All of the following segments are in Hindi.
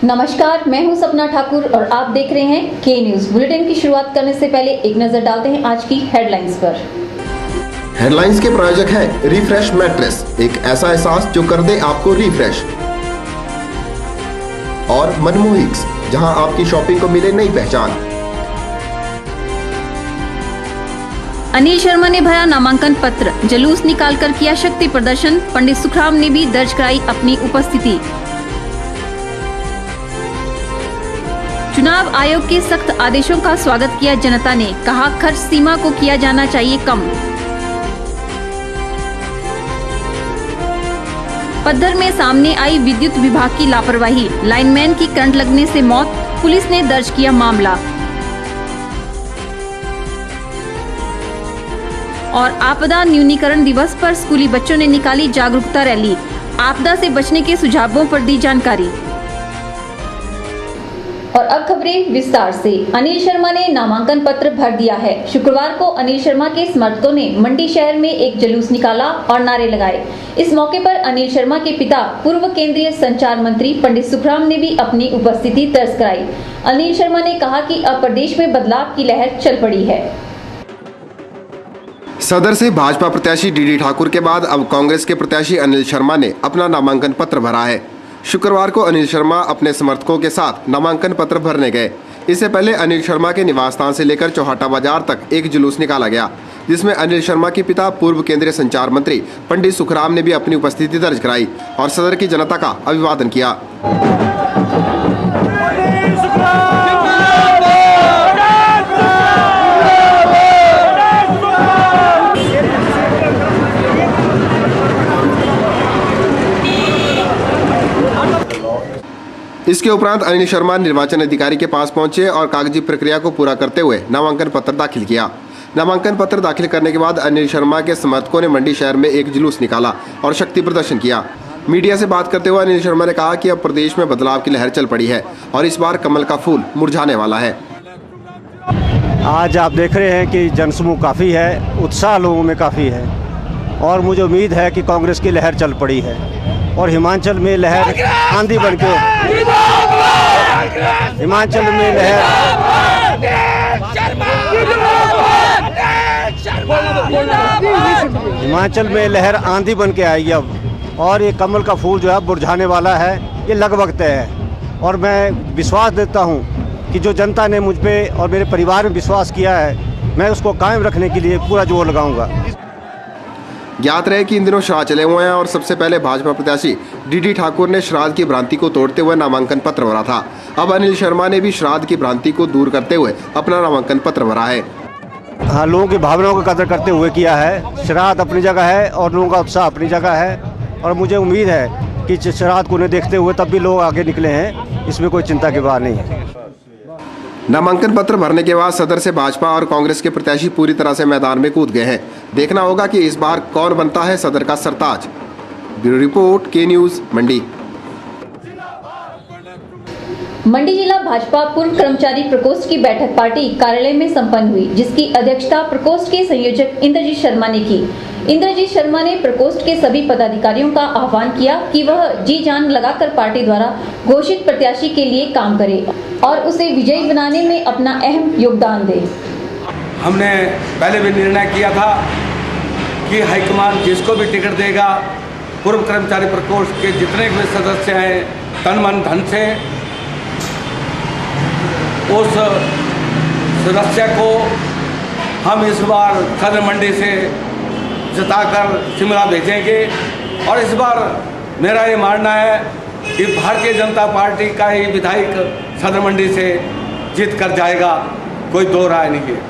नमस्कार, मैं हूं सपना ठाकुर और आप देख रहे हैं के न्यूज। बुलेटिन की शुरुआत करने से पहले एक नजर डालते हैं आज की हेडलाइंस पर। हेडलाइंस के प्रायोजक है रिफ्रेश मैट्रेस, एक ऐसा एहसास जो कर दे आपको रिफ्रेश। और मनमोहिक्स, जहां आपकी शॉपिंग को मिले नई पहचान। अनिल शर्मा ने भरा नामांकन पत्र, जुलूस निकालकर किया शक्ति प्रदर्शन। पंडित सुखराम ने भी दर्ज कराई अपनी उपस्थिति। चुनाव आयोग के सख्त आदेशों का स्वागत किया जनता ने, कहा खर्च सीमा को किया जाना चाहिए कम। पद्धर में सामने आई विद्युत विभाग की लापरवाही, लाइनमैन की करंट लगने से मौत, पुलिस ने दर्ज किया मामला। और आपदा न्यूनीकरण दिवस पर स्कूली बच्चों ने निकाली जागरूकता रैली, आपदा से बचने के सुझावों पर दी जानकारी। और अब खबरें विस्तार से। अनिल शर्मा ने नामांकन पत्र भर दिया है। शुक्रवार को अनिल शर्मा के समर्थकों ने मंडी शहर में एक जुलूस निकाला और नारे लगाए। इस मौके पर अनिल शर्मा के पिता पूर्व केंद्रीय संचार मंत्री पंडित सुखराम ने भी अपनी उपस्थिति दर्ज कराई। अनिल शर्मा ने कहा कि अब प्रदेश में बदलाव की लहर चल पड़ी है। सदर से भाजपा प्रत्याशी डीडी ठाकुर के बाद अब कांग्रेस के प्रत्याशी अनिल शर्मा ने अपना नामांकन पत्र भरा है। शुक्रवार को अनिल शर्मा अपने समर्थकों के साथ नामांकन पत्र भरने गए। इससे पहले अनिल शर्मा के निवास स्थान से लेकर चौहाटा बाजार तक एक जुलूस निकाला गया, जिसमें अनिल शर्मा के पिता पूर्व केंद्रीय संचार मंत्री पंडित सुखराम ने भी अपनी उपस्थिति दर्ज कराई और सदर की जनता का अभिवादन किया। इसके उपरांत अनिल शर्मा निर्वाचन अधिकारी के पास पहुंचे और कागजी प्रक्रिया को पूरा करते हुए नामांकन पत्र दाखिल किया। नामांकन पत्र दाखिल करने के बाद अनिल शर्मा के समर्थकों ने मंडी शहर में एक जुलूस निकाला और शक्ति प्रदर्शन किया। मीडिया से बात करते हुए अनिल शर्मा ने कहा कि अब प्रदेश में बदलाव की लहर चल पड़ी है और इस बार कमल का फूल मुरझाने वाला है। आज आप देख रहे हैं कि जनसमूह काफ़ी है, उत्साह लोगों में काफ़ी है और मुझे उम्मीद है कि कांग्रेस की लहर चल पड़ी है और हिमाचल में लहर आंधी बन के हिमाचल में लहर आंधी बन के आएगी अब, और ये कमल का फूल जो है मुरझाने वाला है, ये लगभग तय है। और मैं विश्वास देता हूँ कि जो जनता ने मुझ पे और मेरे परिवार में विश्वास किया है, मैं उसको कायम रखने के लिए पूरा जोर लगाऊंगा। ज्ञात रहे कि इन दिनों श्राद्ध चले हुए हैं और सबसे पहले भाजपा प्रत्याशी डीडी ठाकुर ने श्राद्ध की भ्रांति को तोड़ते हुए नामांकन पत्र भरा था। अब अनिल शर्मा ने भी श्राद्ध की भ्रांति को दूर करते हुए अपना नामांकन पत्र भरा है। हाँ, लोगों की भावनाओं का कदर करते हुए किया है। श्राद्ध अपनी जगह है और लोगों का उत्साह अपनी जगह है और मुझे उम्मीद है कि श्राद्ध को उन्हें देखते हुए तब भी लोग आगे निकले हैं, इसमें कोई चिंता की बात नहीं है। नामांकन पत्र भरने के बाद सदर से भाजपा और कांग्रेस के प्रत्याशी पूरी तरह से मैदान में कूद गए हैं। देखना होगा कि इस बार कौन बनता है सदर का सरताज। ब्यूरो रिपोर्ट, के न्यूज, मंडी। मंडी जिला भाजपा पूर्व कर्मचारी प्रकोष्ठ की बैठक पार्टी कार्यालय में संपन्न हुई, जिसकी अध्यक्षता प्रकोष्ठ के संयोजक इंद्रजीत शर्मा ने की। इंद्रजीत शर्मा ने प्रकोष्ठ के सभी पदाधिकारियों का आह्वान किया कि वह जी जान लगाकर पार्टी द्वारा घोषित प्रत्याशी के लिए काम करे और उसे विजयी बनाने में अपना अहम योगदान दे। हमने पहले भी निर्णय किया था कि हाईकमान जिसको भी टिकट देगा, पूर्व कर्मचारी प्रकोष्ठ के जितने भी सदस्य हैं, तन मन धन से उस सदस्य को हम इस बार सदर मंडी से जिताकर शिमला भेजेंगे। और इस बार मेरा ये मानना है कि भारतीय जनता पार्टी का ही विधायक सदर मंडी से जीत कर जाएगा, कोई दो राय नहीं है।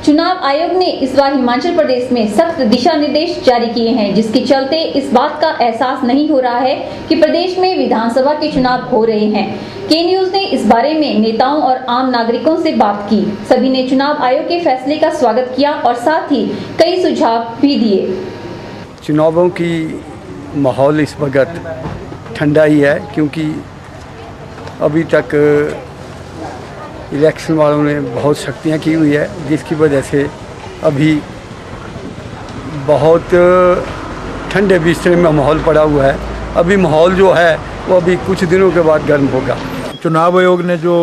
चुनाव आयोग ने इस बार हिमाचल प्रदेश में सख्त दिशा निर्देश जारी किए हैं, जिसके चलते इस बात का एहसास नहीं हो रहा है कि प्रदेश में विधानसभा के चुनाव हो रहे हैं। के न्यूज ने इस बारे में नेताओं और आम नागरिकों से बात की। सभी ने चुनाव आयोग के फैसले का स्वागत किया और साथ ही कई सुझाव भी दिए। चुनावों की माहौल इस वक्त ठंडा ही है, क्योंकि अभी तक इलेक्शन वालों ने बहुत शक्तियाँ की हुई है, जिसकी वजह से अभी बहुत ठंडे बिस्तरे में माहौल पड़ा हुआ है। अभी माहौल जो है वो अभी कुछ दिनों के बाद गर्म होगा। चुनाव आयोग ने जो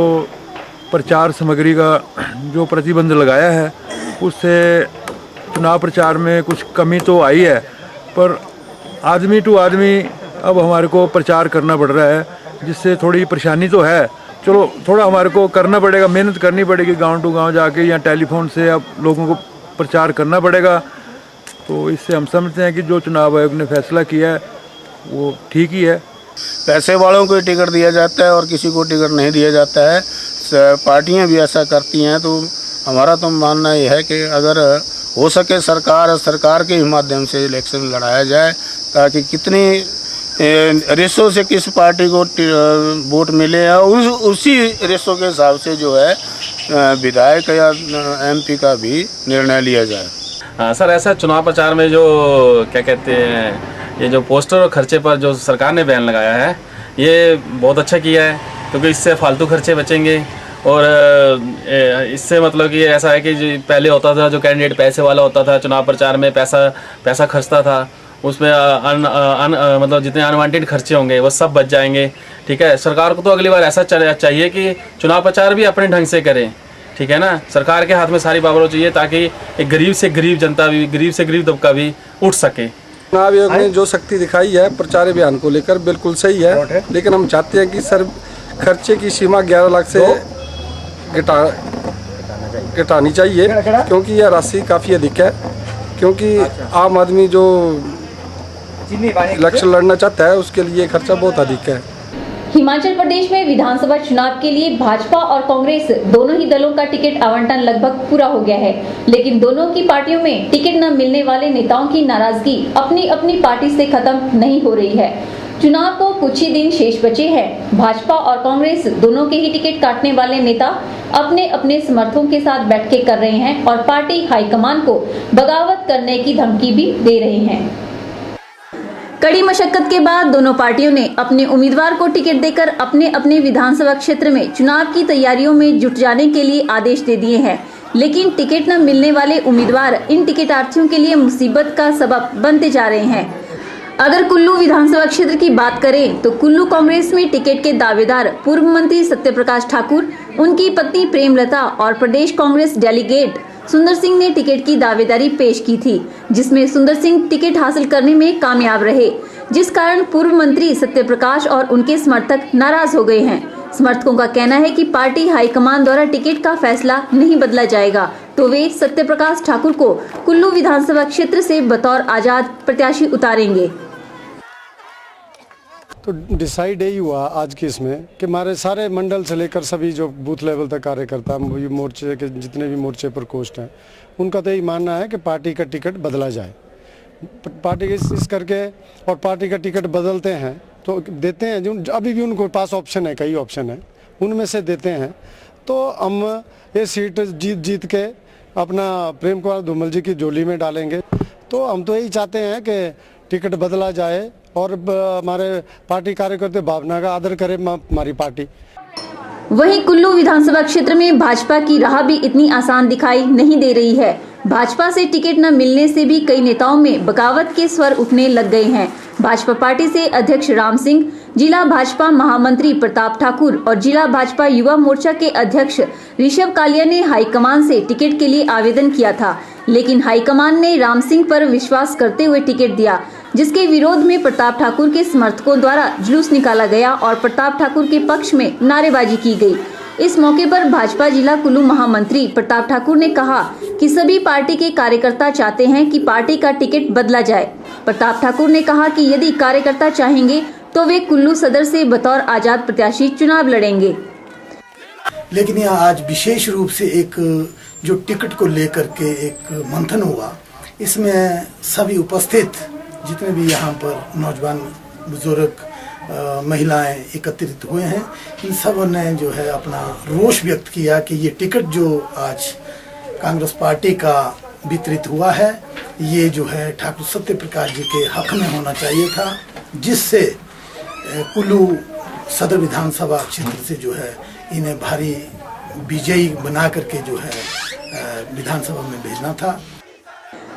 प्रचार सामग्री का जो प्रतिबंध लगाया है उससे चुनाव प्रचार में कुछ कमी तो आई है, पर आदमी टू आदमी अब हमारे को प्रचार करना पड़ रहा है, जिससे थोड़ी परेशानी तो है। चलो थोड़ा हमारे को करना पड़ेगा, मेहनत करनी पड़ेगी, गांव टू गांव जाके या टेलीफोन से अब लोगों को प्रचार करना पड़ेगा। तो इससे हम समझते हैं कि जो चुनाव आयोग ने फैसला किया है वो ठीक ही है। पैसे वालों को टिकट दिया जाता है और किसी को टिकट नहीं दिया जाता है। पार्टियां भी ऐसा करती हैं। तो हमारा तो मानना ये है कि अगर हो सके सरकार के ही माध्यम से इलेक्शन लड़ाया जाए, ताकि कितनी रेशो से किस पार्टी को वोट मिले और उसी रेशो के हिसाब से जो है विधायक या MP का भी निर्णय लिया जाए। हाँ सर, ऐसा चुनाव प्रचार में जो क्या कहते हैं, ये जो पोस्टर और खर्चे पर जो सरकार ने बैन लगाया है ये बहुत अच्छा किया है, क्योंकि इससे फालतू खर्चे बचेंगे। और इससे मतलब कि ऐसा है कि जो पहले होता था, जो कैंडिडेट पैसे वाला होता था चुनाव प्रचार में पैसा खर्चता था, उसमें मतलब जितने अनवांटेड खर्चे होंगे वो सब बच जाएंगे। ठीक है, सरकार को तो अगली बार ऐसा चाहिए कि चुनाव प्रचार भी अपने ढंग से करें। ठीक है ना, सरकार के हाथ में सारी पावर चाहिए ताकि एक गरीब से गरीब जनता भी, गरीब से गरीब तबका भी उठ सके। चुनाव आयोग ने जो शक्ति दिखाई है प्रचार अभियान को लेकर बिल्कुल सही है, लेकिन हम चाहते हैं कि सर खर्चे की सीमा 11 लाख से घटानी चाहिए, क्योंकि यह राशि काफ़ी अधिक है। क्योंकि आम आदमी जो इलेक्शन लड़ना चाहता है उसके लिए खर्चा बहुत अधिक है। हिमाचल प्रदेश में विधानसभा चुनाव के लिए भाजपा और कांग्रेस दोनों ही दलों का टिकट आवंटन लगभग पूरा हो गया है, लेकिन दोनों की पार्टियों में टिकट न मिलने वाले नेताओं की नाराजगी अपनी अपनी पार्टी से खत्म नहीं हो रही है। चुनाव को कुछ ही दिन शेष बचे हैं। भाजपा और कांग्रेस दोनों के ही टिकट काटने वाले नेता अपने अपने समर्थकों के साथ बैठकें कर रहे हैं और पार्टी हाईकमान को बगावत करने की धमकी भी दे रहे हैं। कड़ी मशक्कत के बाद दोनों पार्टियों ने अपने उम्मीदवार को टिकट देकर अपने अपने विधानसभा क्षेत्र में चुनाव की तैयारियों में जुट जाने के लिए आदेश दे दिए हैं, लेकिन टिकट न मिलने वाले उम्मीदवार इन टिकटार्थियों के लिए मुसीबत का सबब बनते जा रहे हैं। अगर कुल्लू विधानसभा क्षेत्र की बात करें तो कुल्लू कांग्रेस में टिकट के दावेदार पूर्व मंत्री सत्यप्रकाश ठाकुर, उनकी पत्नी प्रेमलता और प्रदेश कांग्रेस डेलीगेट सुंदर सिंह ने टिकट की दावेदारी पेश की थी, जिसमें सुंदर सिंह टिकट हासिल करने में कामयाब रहे, जिस कारण पूर्व मंत्री सत्यप्रकाश और उनके समर्थक नाराज हो गए हैं। समर्थकों का कहना है कि पार्टी हाईकमान द्वारा टिकट का फैसला नहीं बदला जाएगा, तो वे सत्यप्रकाश ठाकुर को कुल्लू विधानसभा क्षेत्र से बतौर आजाद प्रत्याशी उतारेंगे। तो डिसाइड यही हुआ आज की इसमें कि हमारे सारे मंडल से लेकर सभी जो बूथ लेवल तक कार्यकर्ता मोर्चे के जितने भी मोर्चे पर कोस्ट हैं, उनका तो यही मानना है कि पार्टी का टिकट बदला जाए। पार्टी इस करके और पार्टी का टिकट बदलते हैं तो देते हैं, जो अभी भी उनको पास ऑप्शन है, कई ऑप्शन है, उनमें से देते हैं। तो हम ये सीट जीत के अपना प्रेम कुमार धूमल जी की झोली में डालेंगे। तो हम तो यही चाहते हैं कि टिकट बदला जाए और हमारे पार्टी कार्यकर्ता भावना का आदर करे हमारी पार्टी। वहीं कुल्लू विधानसभा क्षेत्र में भाजपा की राह भी इतनी आसान दिखाई नहीं दे रही है। भाजपा से टिकट न मिलने से भी कई नेताओं में बगावत के स्वर उठने लग गए हैं। भाजपा पार्टी से अध्यक्ष राम सिंह, जिला भाजपा महामंत्री प्रताप ठाकुर और जिला भाजपा युवा मोर्चा के अध्यक्ष ऋषभ कालिया ने हाईकमान से टिकट के लिए आवेदन किया था, लेकिन हाईकमान ने राम सिंह पर विश्वास करते हुए टिकट दिया, जिसके विरोध में प्रताप ठाकुर के समर्थकों द्वारा जुलूस निकाला गया और प्रताप ठाकुर के पक्ष में नारेबाजी की गई। इस मौके पर भाजपा जिला कुल्लू महामंत्री प्रताप ठाकुर ने कहा कि सभी पार्टी के कार्यकर्ता चाहते हैं कि पार्टी का टिकट बदला जाए। प्रताप ठाकुर ने कहा कि यदि कार्यकर्ता चाहेंगे तो वे कुल्लू सदर से बतौर आजाद प्रत्याशी चुनाव लड़ेंगे। लेकिन यहाँ आज विशेष रूप से एक जो टिकट को लेकर के एक मंथन हुआ, इसमें सभी उपस्थित जितने भी यहाँ पर नौजवान बुजुर्ग महिलाएं एकत्रित हुए हैं, इन सब ने जो है अपना रोष व्यक्त किया कि ये टिकट जो आज कांग्रेस पार्टी का वितरित हुआ है, ये जो है ठाकुर सत्यप्रकाश जी के हक में होना चाहिए था, जिससे कुल्लू सदर विधानसभा क्षेत्र से जो है इन्हें भारी विजयी बना करके जो है विधानसभा में भेजना था।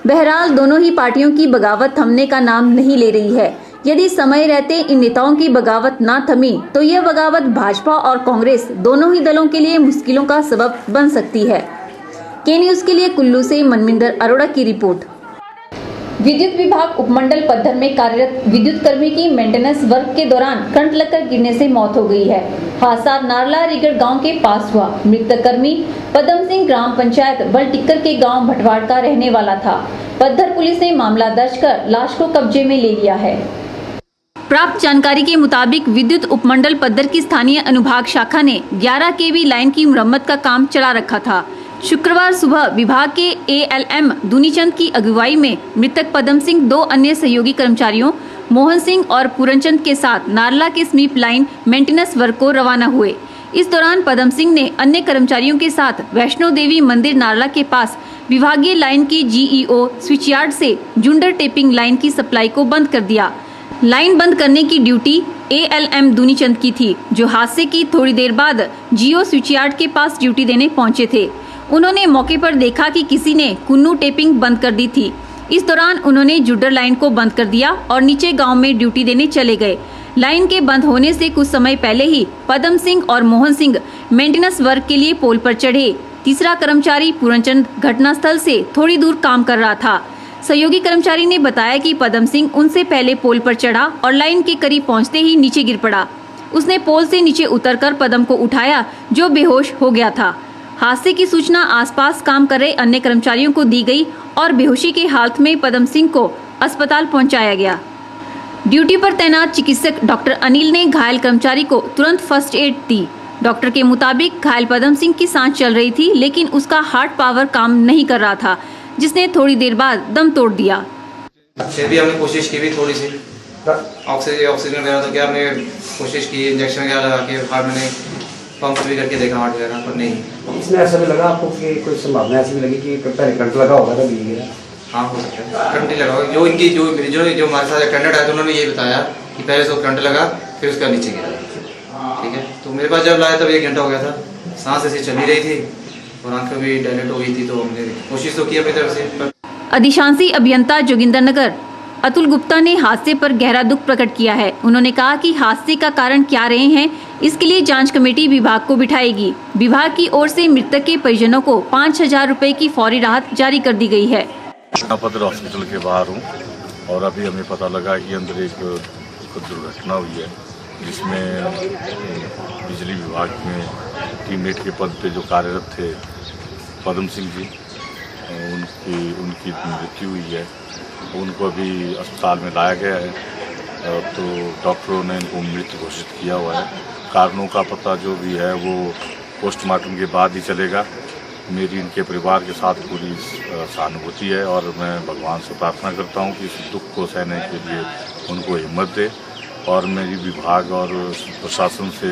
बहरहाल दोनों ही पार्टियों की बगावत थमने का नाम नहीं ले रही है। यदि समय रहते इन नेताओं की बगावत ना थमी तो यह बगावत भाजपा और कांग्रेस दोनों ही दलों के लिए मुश्किलों का सबब बन सकती है। के न्यूज के लिए कुल्लू से मनमिंदर अरोड़ा की रिपोर्ट। विद्युत विभाग उपमंडल पद्धर में कार्यरत विद्युत कर्मी की मेंटेनेंस वर्क के दौरान करंट लगकर गिरने से मौत हो गई है। हादसा नारला रिगड़ गांव के पास हुआ। मृतक कर्मी पदम सिंह ग्राम पंचायत बलटिक्कर के गांव भटवाड़ का रहने वाला था। पद्धर पुलिस ने मामला दर्ज कर लाश को कब्जे में ले लिया है। प्राप्त जानकारी के मुताबिक विद्युत उपमंडल पद्धर की स्थानीय अनुभाग शाखा ने 11 केवी लाइन की मुरम्मत का काम चला रखा था। शुक्रवार सुबह विभाग के ALM दुनीचंद की अगुवाई में मृतक पदम सिंह 2 अन्य सहयोगी कर्मचारियों मोहन सिंह और पूरनचंद के साथ नारला के समीप लाइन मेंटेनेंस वर्क को रवाना हुए। इस दौरान पदम सिंह ने अन्य कर्मचारियों के साथ वैष्णो देवी मंदिर नारला के पास विभागीय लाइन की GEO स्विचयार्ड से जुंडर टेपिंग लाइन की सप्लाई को बंद कर दिया। लाइन बंद करने की ड्यूटी ALM दुनीचंद की थी, जो हादसे की थोड़ी देर बाद GEO स्विचयार्ड के पास ड्यूटी देने पहुंचे थे। उन्होंने मौके पर देखा कि किसी ने कुन्नू टेपिंग बंद कर दी थी। इस दौरान उन्होंने जुडर लाइन को बंद कर दिया और नीचे गांव में ड्यूटी देने चले गए। लाइन के बंद होने से कुछ समय पहले ही पदम सिंह और मोहन सिंह मेंटेनेंस वर्क के लिए पोल पर चढ़े। तीसरा कर्मचारी पूरनचंद घटनास्थल से थोड़ी दूर काम कर रहा था। सहयोगी कर्मचारी ने बताया कि पदम सिंह उनसे पहले पोल पर चढ़ा और लाइन के करीब पहुंचते ही नीचे गिर पड़ा। उसने पोल से नीचे उतरकर पदम को उठाया, जो बेहोश हो गया था। हादसे की सूचना आसपास काम कर रहे अन्य कर्मचारियों को दी गई और बेहोशी की हालत में पदम सिंह को अस्पताल पहुंचाया गया। ड्यूटी पर तैनात चिकित्सक डॉक्टर अनिल ने घायल कर्मचारी को तुरंत फर्स्ट एड दी। डॉक्टर के मुताबिक घायल पदम सिंह की सांस चल रही थी, लेकिन उसका हार्ट पावर काम नहीं कर रहा था, जिसने थोड़ी देर बाद दम तोड़ दिया। फिर भी हमने कोशिश की भी थोड़ी सी ऑक्सीजन वगैरह, तो क्या हमने कोशिश की इंजेक्शन वगैरह लगा के हार्ट में पंप भी करके देखा हार्ट वगैरह, पर नहीं। इसमें ऐसा भी लगा आपको कि कोई संभावना ऐसी भी लगी कि पहले करंट लगा होगा तो गिर गया? हाँ, हो सकता है करंट ही लगा होगा। जो इनकी जो हमारे साथ अटेंडेंट आए थे उन्होंने ये बताया कि पहले से करंट लगा फिर उसका नीचे गिरा। ठीक है, तो मेरे पास जब लाया तब 1 घंटा हो गया था, सांस ऐसी चल ही रही थी और आंखें भी डायलेट हो गई थी, तो हमने कोशिश तो की अपनी तरफ से। अधिशांशी अभियंता जोगिंदर नगर अतुल गुप्ता ने हादसे पर गहरा दुख प्रकट किया है। उन्होंने कहा कि हादसे का कारण क्या रहे हैं, इसके लिए जांच कमेटी विभाग को बिठाएगी। विभाग की ओर से मृतक के परिजनों को 5,000 रुपए की फौरी राहत जारी कर दी गई है। पद्धर हॉस्पिटल के बाहर हूँ और अभी हमें पता लगा कि अंदर एक दुर्घटना हुई है, जिसमें बिजली विभाग में टीममेट के पद पे जो कार्यरत थे पदम सिंह जी, उनकी मृत्यु हुई है। उनको अभी अस्पताल में लाया गया है, तो डॉक्टरों ने इनको मृत घोषित किया हुआ है। कारणों का पता जो भी है वो पोस्टमार्टम के बाद ही चलेगा। मेरी इनके परिवार के साथ पूरी सहानुभूति है और मैं भगवान से प्रार्थना करता हूँ कि इस दुख को सहने के लिए उनको हिम्मत दे, और मेरी विभाग और प्रशासन से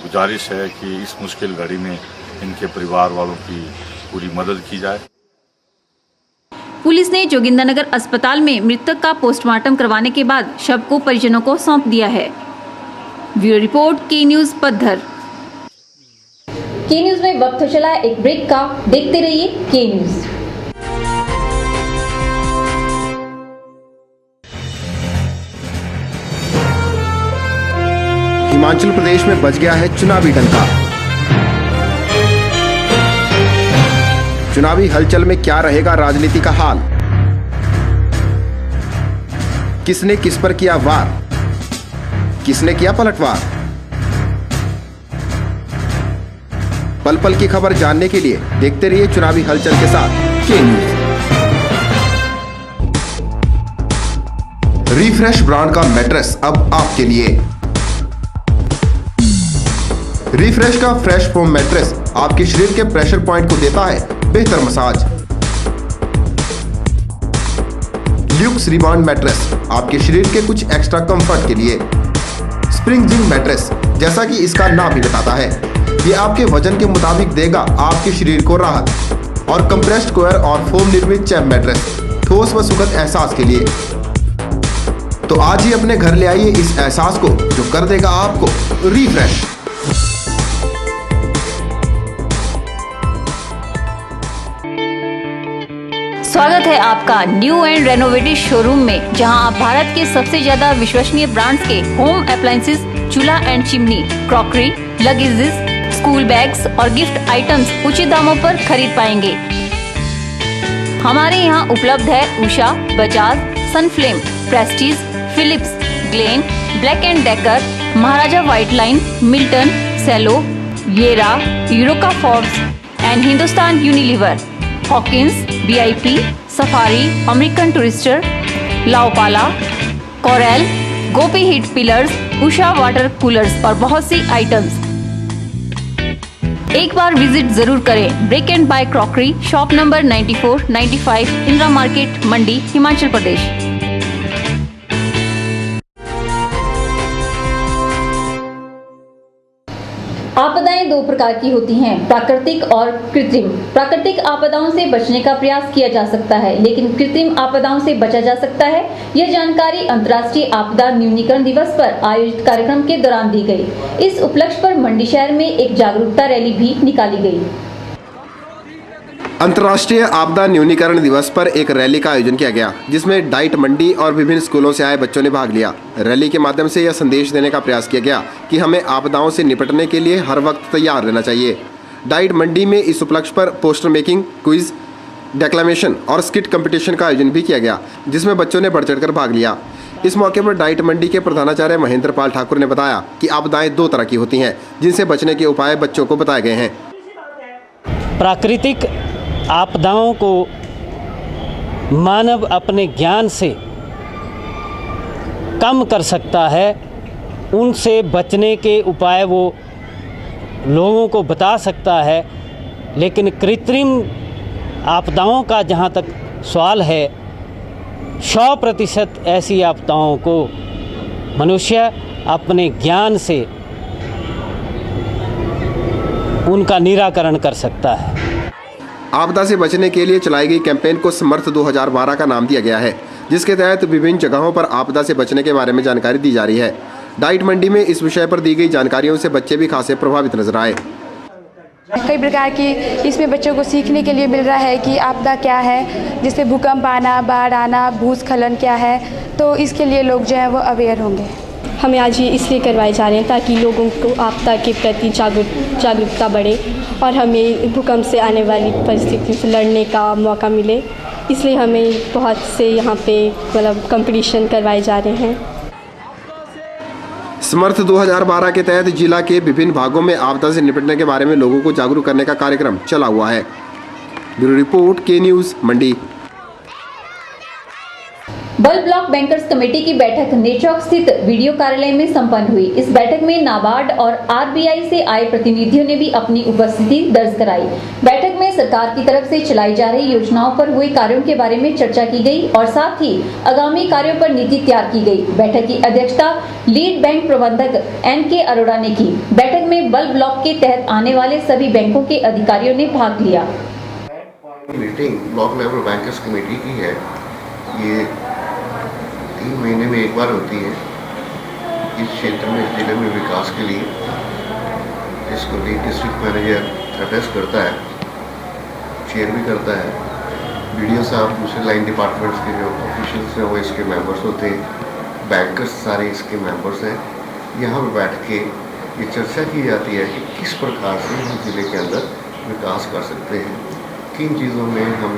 गुजारिश है कि इस मुश्किल घड़ी में इनके परिवार वालों की पूरी मदद की जाए। पुलिस ने जोगिंदरनगर अस्पताल में मृतक का पोस्टमार्टम करवाने के बाद शव को परिजनों को सौंप दिया है। ब्यूरो रिपोर्ट के न्यूज पद्धर। के न्यूज में वक्त हो चला एक ब्रेक का, देखते रहिए के न्यूज। हिमाचल प्रदेश में बज गया है चुनावी डंका। चुनावी हलचल में क्या रहेगा राजनीति का हाल? किसने किस पर किया वार? किसने किया पलटवार? पल पल की खबर जानने के लिए देखते रहिए चुनावी हलचल के साथ के न्यूज। रिफ्रेश ब्रांड का मैट्रेस अब आपके लिए। रिफ्रेश का फ्रेश फोम मैट्रेस आपके शरीर के प्रेशर पॉइंट को देता है बेहतर मसाज। ल्यूक्स रिबाउंड मैट्रेस आपके शरीर के कुछ एक्स्ट्रा कंफर्ट के लिए। स्प्रिंग जिंक मैट्रेस, जैसा कि इसका नाम ही बताता है, ये आपके वजन के मुताबिक देगा आपके शरीर को राहत। और कंप्रेस्ड कोयर और फोम निर्मित चैम्प मैट्रेस ठोस व सुखद एहसास के लिए। तो आज ही अपने घर ले आइए इस एहसास को जो कर देगा आपको रिफ्रेश। स्वागत है आपका न्यू एंड रेनोवेटेड शोरूम में, जहां आप भारत के सबसे ज्यादा विश्वसनीय ब्रांड्स के होम अप्लायंसेस, चूल्हा and chimney, crockery, luggages, school bags और गिफ्ट आइटम्स उचित दामों पर खरीद पाएंगे। हमारे यहाँ उपलब्ध है Usha, Bajaj, Sunflame, Prestige, Philips, Glen, Black and Decker, Maharaja white line, Milton, Cello, Yera, Eureka Forbes and Hindustan Unilever, Hawkins, VIP, Safari, American Tourister, La Opala, Corelle, Gopi heat pillars, Usha water coolers और बहुत सी आइटम्स। एक बार विजिट जरूर करें। Break and bye crockery, shop number 94, 95, Indira market, Mandi, Himachal Pradesh. आपदाएं दो प्रकार की होती हैं, प्राकृतिक और कृत्रिम। प्राकृतिक आपदाओं से बचने का प्रयास किया जा सकता है, लेकिन कृत्रिम आपदाओं से बचा जा सकता है। यह जानकारी अंतर्राष्ट्रीय आपदा न्यूनीकरण दिवस पर आयोजित कार्यक्रम के दौरान दी गई। इस उपलक्ष्य पर मंडी शहर में एक जागरूकता रैली भी निकाली गई। अंतर्राष्ट्रीय आपदा न्यूनीकरण दिवस पर एक रैली का आयोजन किया गया, जिसमें डाइट मंडी और विभिन्न स्कूलों से आए बच्चों ने भाग लिया। रैली के माध्यम से यह संदेश देने का प्रयास किया गया कि हमें आपदाओं से निपटने के लिए हर वक्त तैयार रहना चाहिए। डाइट मंडी में इस उपलक्ष्य पर पोस्टर मेकिंग, क्विज, डेक्लामेशन और स्किट कंपटीशन का आयोजन भी किया गया, जिसमें बच्चों ने बढ़ चढ़कर भाग लिया। इस मौके पर डाइट मंडी के प्रधानाचार्य महेंद्र पाल ठाकुर ने बताया कि आपदाएं दो तरह की होती हैं, जिनसे बचने के उपाय बच्चों को बताए गए हैं। प्राकृतिक आपदाओं को मानव अपने ज्ञान से कम कर सकता है, उनसे बचने के उपाय वो लोगों को बता सकता है। लेकिन कृत्रिम आपदाओं का जहाँ तक सवाल है, 100% ऐसी आपदाओं को मनुष्य अपने ज्ञान से उनका निराकरण कर सकता है। आपदा से बचने के लिए चलाई गई कैंपेन को समर्थ 2012 का नाम दिया गया है, जिसके तहत विभिन्न जगहों पर आपदा से बचने के बारे में जानकारी दी जा रही है। डाइट मंडी में इस विषय पर दी गई जानकारियों से बच्चे भी खासे प्रभावित नजर आए। कई प्रकार की इसमें बच्चों को सीखने के लिए मिल रहा है कि आपदा क्या है, जिससे भूकंप आना, बाढ़ आना, भूस्खलन क्या है, तो इसके लिए लोग जो है वो अवेयर होंगे। हमें आज ये इसलिए करवाए जा रहे हैं ताकि लोगों को आपदा के प्रति जागरूकता बढ़े और हमें भूकंप से आने वाली परिस्थितियों से लड़ने का मौका मिले। इसलिए हमें बहुत से यहाँ पे मतलब कंपटीशन करवाए जा रहे हैं। समर्थ 2012 के तहत जिला के विभिन्न भागों में आपदा से निपटने के बारे में लोगों को जागरूक करने का कार्यक्रम चला हुआ है। ब्यूरो रिपोर्ट, के न्यूज़, मंडी। बल ब्लॉक बैंकर्स कमेटी की बैठक नेचौक स्थित वीडियो कार्यालय में संपन्न हुई। इस बैठक में नाबार्ड और RBI से आए प्रतिनिधियों ने भी अपनी उपस्थिति दर्ज कराई। बैठक में सरकार की तरफ से चलाई जा रही योजनाओं पर हुए कार्यों के बारे में चर्चा की गई और साथ ही आगामी कार्यों पर नीति तैयार की गई। बैठक की अध्यक्षता लीड बैंक प्रबंधक NK अरोड़ा ने की। बैठक में बल ब्लॉक के तहत आने वाले सभी बैंकों के अधिकारियों ने भाग लिया। Meeting block level bankers committee की है, ये 3 महीने में एक बार होती है। इस क्षेत्र में, इस जिले में विकास के लिए इसको लीड डिस्ट्रिक्ट मैनेजर एड्रेस करता है, चेयर भी करता है। BDO साहब, दूसरे लाइन डिपार्टमेंट्स के जो ऑफिशियल्स हैं वो इसके मेंबर्स होते हैं, बैंकर्स सारे इसके मेंबर्स हैं। यहाँ पर बैठ के ये चर्चा की जाती है कि किस प्रकार से हम जिले के अंदर विकास कर सकते हैं, किन चीज़ों में हम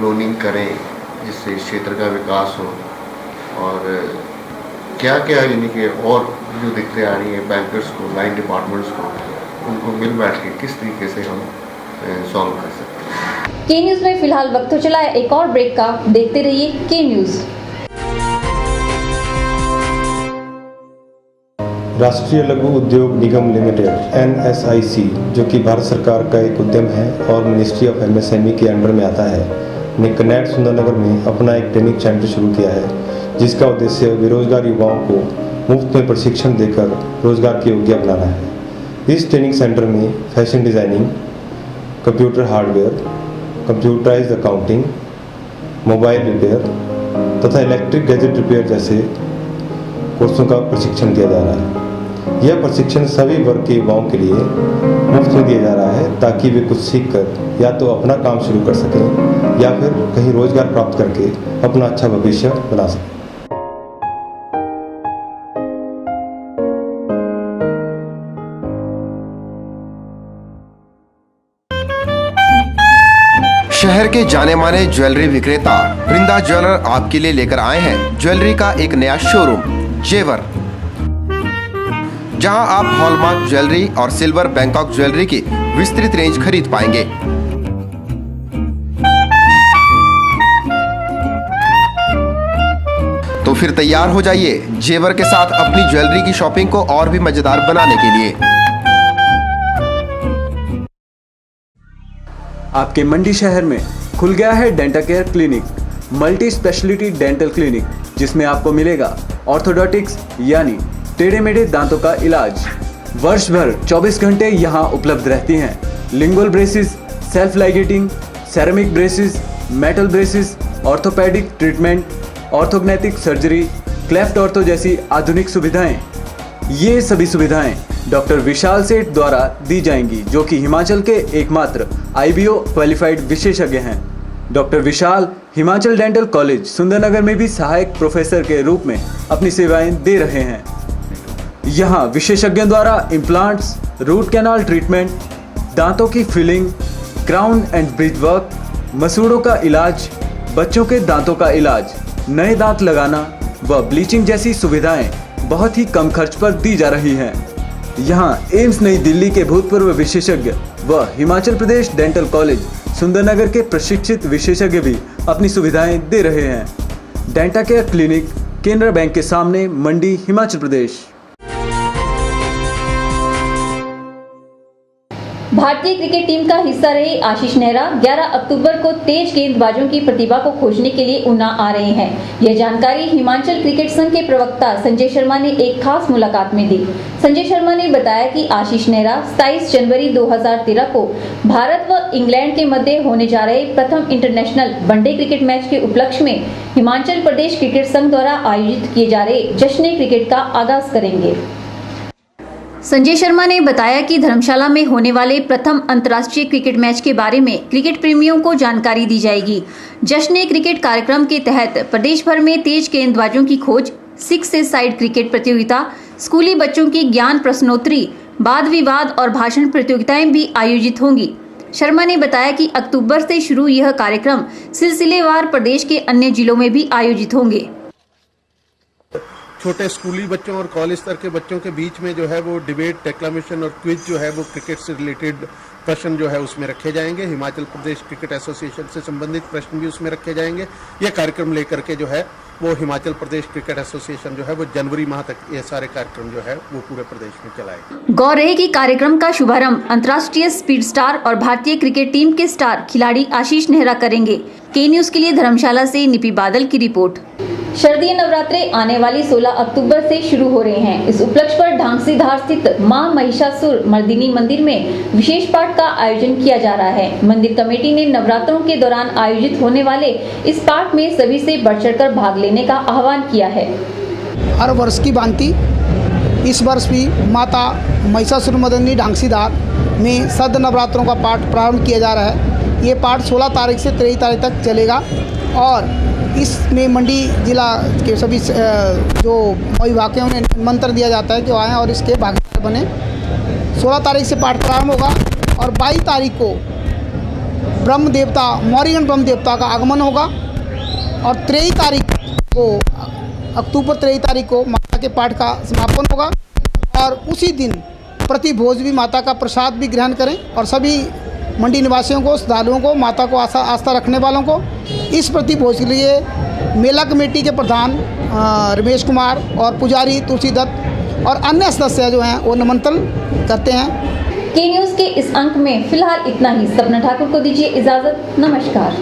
लोनिंग करें जिससे इस क्षेत्र का विकास हो, और क्या क्या यानी कि और जो दिक्कतें आ रही हैं बैंकर्स को, लाइन डिपार्टमेंट्स को, उनको मिल बैठ के किस तरीके से हम सॉल्व कर सकते हैं। के न्यूज़ में फिलहाल वक्त हो चला है एक और ब्रेक का। देखते रहिए के न्यूज़। राष्ट्रीय लघु उद्योग निगम लिमिटेड NSIC, जो कि भारत सरकार का एक उद्यम है और मिनिस्ट्री ऑफ MSME के अंडर में आता है, ने कनेक्ट सुंदरनगर में अपना एक ट्रेनिंग सेंटर शुरू किया है, जिसका उद्देश्य बेरोजगार युवाओं को मुफ्त में प्रशिक्षण देकर रोजगार के योग्य बनाना है। इस ट्रेनिंग सेंटर में fashion designing, computer hardware, computerised accounting, mobile repair तथा इलेक्ट्रिक गैजेट रिपेयर जैसे कोर्सों का प्रशिक्षण दिया जा रहा है। यह प्रशिक्षण सभी वर्ग के युवाओं के लिए मुफ्त में दिया जा रहा है ताकि वे कुछ सीखकर या तो अपना काम शुरू कर सकें या फिर कहीं रोजगार प्राप्त करके अपना अच्छा भविष्य बना सकें। शहर के जाने माने ज्वेलरी विक्रेता वृंदा ज्वेलर आपके लिए लेकर आए हैं ज्वेलरी का एक नया शोरूम जेवर, जहां आप हॉलमार्क ज्वेलरी और सिल्वर बैंकॉक ज्वेलरी की विस्तृत रेंज खरीद पाएंगे। तो फिर तैयार हो जाइए जेवर के साथ अपनी ज्वेलरी की शॉपिंग को और भी मजेदार बनाने के लिए। आपके मंडी शहर में खुल गया है dental care clinic, multi speciality dental clinic, जिसमें आपको मिलेगा ऑर्थोडोंटिक्स यानी टेढ़े मेढ़े दांतों का इलाज। वर्ष भर 24 घंटे यहाँ उपलब्ध रहती हैं lingual braces, self ligating, ceramic braces, metal braces, orthopedic treatment, orthognathic surgery, cleft ortho जैसी आधुनिक सुविधाएं। ये सभी सुविधाएं डॉक्टर विशाल सेठ द्वारा दी जाएंगी, जो कि हिमाचल के एकमात्र IBO क्वालिफाइड विशेषज्ञ हैं। डॉक्टर विशाल हिमाचल डेंटल कॉलेज सुंदरनगर में भी सहायक प्रोफेसर के रूप में अपनी सेवाएं दे रहे हैं। यहाँ विशेषज्ञों द्वारा इम्प्लांट्स, रूट कैनाल ट्रीटमेंट, दांतों की filling, crown and bridge work, मसूड़ों का इलाज, बच्चों के दांतों का इलाज, नए दांत लगाना व ब्लीचिंग जैसी सुविधाएं बहुत ही कम खर्च पर दी जा रही हैं। यहाँ एम्स नई दिल्ली के भूतपूर्व विशेषज्ञ व हिमाचल प्रदेश डेंटल कॉलेज सुंदरनगर के प्रशिक्षित विशेषज्ञ भी अपनी सुविधाएं दे रहे हैं। Denta care clinic, Canara bank के सामने, मंडी, हिमाचल प्रदेश। भारतीय क्रिकेट टीम का हिस्सा रहे आशीष नेहरा 11 अक्टूबर को तेज गेंदबाजों की प्रतिभा को खोजने के लिए ऊना आ रहे हैं। यह जानकारी हिमाचल क्रिकेट संघ के प्रवक्ता संजय शर्मा ने एक खास मुलाकात में दी। संजय शर्मा ने बताया कि आशीष नेहरा 27 जनवरी 2013 को भारत व इंग्लैंड के मध्य होने जा रहे प्रथम इंटरनेशनल वनडे क्रिकेट मैच के उपलक्ष्य में हिमाचल प्रदेश क्रिकेट संघ द्वारा आयोजित किए जा रहे जश्न क्रिकेट का आगाज करेंगे। संजय शर्मा ने बताया कि धर्मशाला में होने वाले प्रथम अंतर्राष्ट्रीय क्रिकेट मैच के बारे में क्रिकेट प्रेमियों को जानकारी दी जाएगी। जश्न क्रिकेट कार्यक्रम के तहत प्रदेश भर में तेज गेंदबाजों की खोज, 6 साइड क्रिकेट प्रतियोगिता, स्कूली बच्चों की ज्ञान प्रश्नोत्तरी, वाद विवाद और भाषण प्रतियोगिताएं भी आयोजित होंगी। शर्मा ने बताया कि अक्टूबर से शुरू यह कार्यक्रम सिलसिलेवार प्रदेश के अन्य जिलों में भी आयोजित होंगे। छोटे स्कूली बच्चों और कॉलेज स्तर के बच्चों के बीच में जो है वो डिबेट, डेक्लामेशन और क्विज जो है वो क्रिकेट से रिलेटेड प्रश्न जो है उसमें रखे जाएंगे। हिमाचल प्रदेश क्रिकेट एसोसिएशन से संबंधित प्रश्न भी उसमें रखे जाएंगे। ये कार्यक्रम लेकर के जो है वो हिमाचल प्रदेश क्रिकेट एसोसिएशन जो है वो जनवरी माह तक ये सारे कार्यक्रम जो है वो पूरे प्रदेश में चलाएगी। गौर रहे कि कार्यक्रम का शुभारंभ अंतर्राष्ट्रीय स्पीड स्टार और भारतीय क्रिकेट टीम के स्टार खिलाड़ी आशीष नेहरा करेंगे। के न्यूज के लिए धर्मशाला से निपी बादल की रिपोर्ट। शारदीय नवरात्रे आने वाली 16 अक्टूबर से शुरू हो रहे हैं। इस उपलक्ष्य पर ढांगसीधार स्थित मां महिषासुर मर्दिनी मंदिर में विशेष पाठ का आयोजन किया जा रहा है। मंदिर कमेटी ने नवरात्रों के दौरान आयोजित होने वाले इस पाठ में सभी से बढ़ चढ़कर भाग लेने का आह्वान किया है। हर वर्ष की भांति इस वर्ष भी माता महिषासुर मर्दिनी ढांगसीधार में शरद नवरात्रों का पाठ प्रारंभ किया जा रहा है। ये पाठ 16 तारीख से 23 तारीख तक चलेगा और इसमें मंडी जिला के सभी जो विभाग हैं उन्हें निमंत्रण दिया जाता है कि आएँ और इसके भागीदार बने। 16 तारीख से पाठ प्रारंभ होगा और 22 तारीख को ब्रह्म देवता मौर्यगण ब्रह्म देवता का आगमन होगा और 23 तारीख को अक्टूबर 23 तारीख को माता के पाठ का समापन होगा और उसी दिन प्रतिभोज भी माता का प्रसाद भी ग्रहण करें और सभी मंडी निवासियों को, श्रद्धालुओं को, माता को आस्था रखने वालों को इस प्रतिभोज के लिए मेला कमेटी के प्रधान रमेश कुमार और पुजारी तुलसी दत्त और अन्य सदस्य जो हैं वो निमंत्रण करते हैं। के न्यूज़ के इस अंक में फिलहाल इतना ही। सपना ठाकुर को दीजिए इजाजत। नमस्कार।